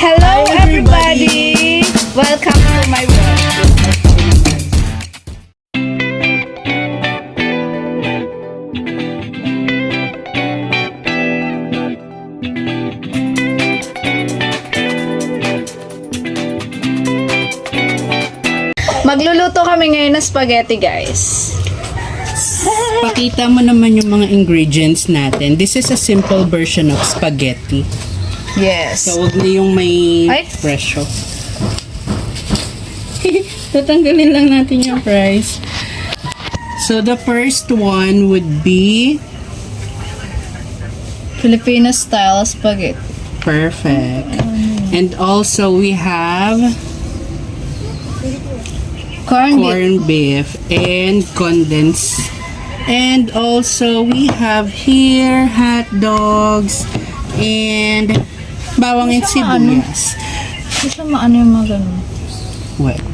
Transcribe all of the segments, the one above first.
Hello everybody! Welcome to my world. Magluluto kami ngayon ng spaghetti, guys. Pakita mo naman yung mga ingredients natin. This is a simple version of spaghetti. Yes. So, huwag na yung may Ay. presyo. Tatanggalin lang natin yung price. So, the first one would be Filipino style spaghetti. perfect. And also, we have corned beef and condensed. And also, we have here hot dogs and bawang and sibuyas. Hindi siya maano yung mga ganun. What?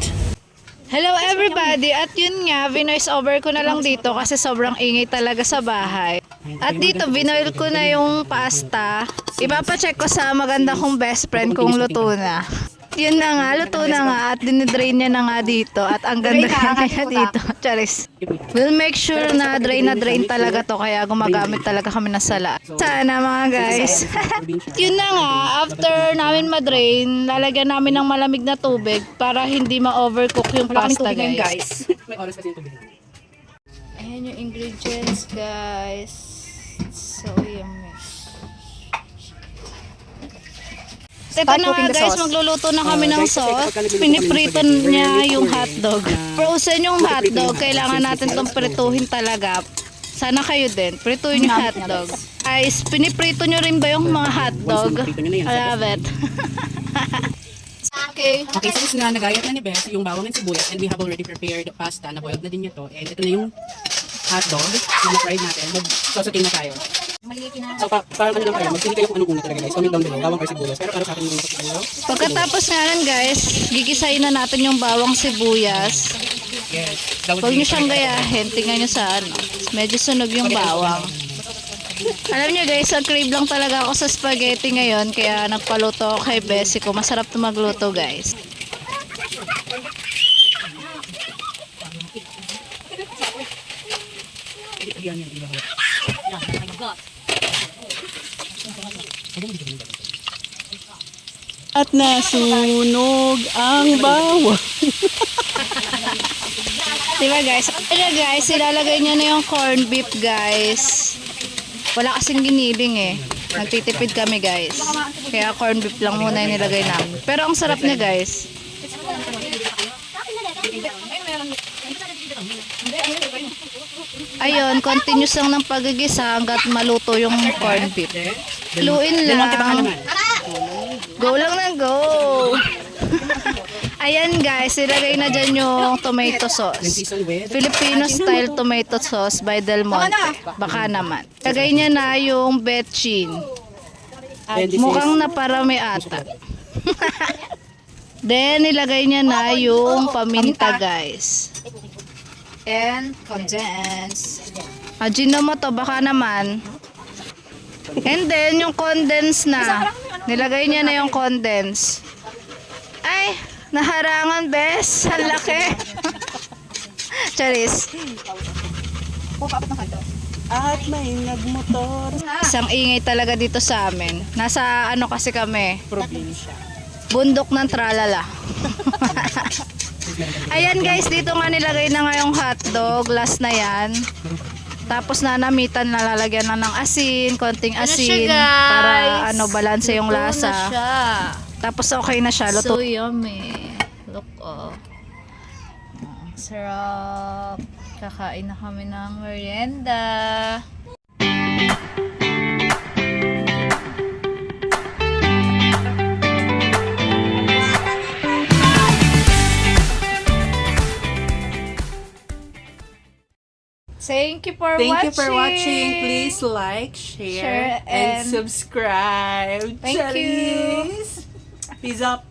Hello everybody! At yun nga, vinoise over ko na lang dito kasi sobrang ingay talaga sa bahay. At dito, binoil ko na yung pasta. Ipapacheck ko sa maganda kong best friend kung luto na. Yun na nga, luto na nga at dinidrain niya na nga dito at ang ganda kaya dito. Charis. We'll make sure na drain talaga to kaya gumagamit talaga kami ng sala. Sana mga guys. Yun na nga, after namin madrain, lalagyan namin ng malamig na tubig para hindi ma-overcook yung pasta guys. May oras kasi yung tubig. Ayan yung ingredients guys. So yummy. Ito na nga guys, magluluto na kami ng sauce. Piniprito niya yung hotdog. Frozen yung hotdog, kailangan natin itong prituhin talaga. Sana kayo din, prituhin yung hotdog. Guys, piniprito nyo rin ba yung mga hotdog? I love it. Okay. Okay, since na nagayat na ni Beth yung bawang and sibuyas and we have already prepared pasta, na-boiled na din niya to. And ito na yung hotdog, yung na-fried natin. Mag-sausating na tayo. So, parang ano lang kayo, magpili kayo kung anong una talaga guys. Comment down below, bawang or sibuyas. Pero para sa akin yung sibuyas. Pagkatapos nga nun guys, gigisahin na natin yung bawang sibuyas. Yes. Huwag nyo siyang gayahin, tingnan nyo sa ano. Medyo sunog yung bawang. Alam nyo guys, ang crave lang talaga ako sa spaghetti ngayon, kaya nagpaluto ako kay Bessie ko. Masarap to magluto guys. At nasunog ang bawang. Diba guys? Kaya guys, ilalagay nyo na yung corned beef guys. Wala kasing giniling eh. Nagtitipid kami guys. Kaya corned beef lang muna yung nilagay namin. Pero ang sarap niya guys. Ayun, continuous lang ng pagigisa hanggat maluto yung corned beef. Luin lang. Go lang ng go. Ayan guys, ilagay na dyan yung tomato sauce. Filipino style tomato sauce by Del Monte. Baka naman. Ilagay niya na yung betchin. Mukhang naparami ata. Then, ilagay niya na yung paminta guys. And condense. Ajino mo to, baka naman. And then, yung condense na. Nilagay niya na yung condense. Ay, naharangan, bes. Ang laki. Charis. At may nagmotor. Isang ingay talaga dito sa amin. Nasa ano kasi kami, Probinsya. bundok ng tralala. Ayan guys, dito nga nilagay na nga yung hotdog. Last na yan. Tapos nanamitan na lalagyan na ng asin, konting asin para ano balanse yung lasa. Tapos okay na siya. Luto. So yummy. Look oh. Sarap. Kakain na kami ng merienda. Thank you for watching. Thank you for watching. Please like, share, Share, and and subscribe. Thank you. Peace up.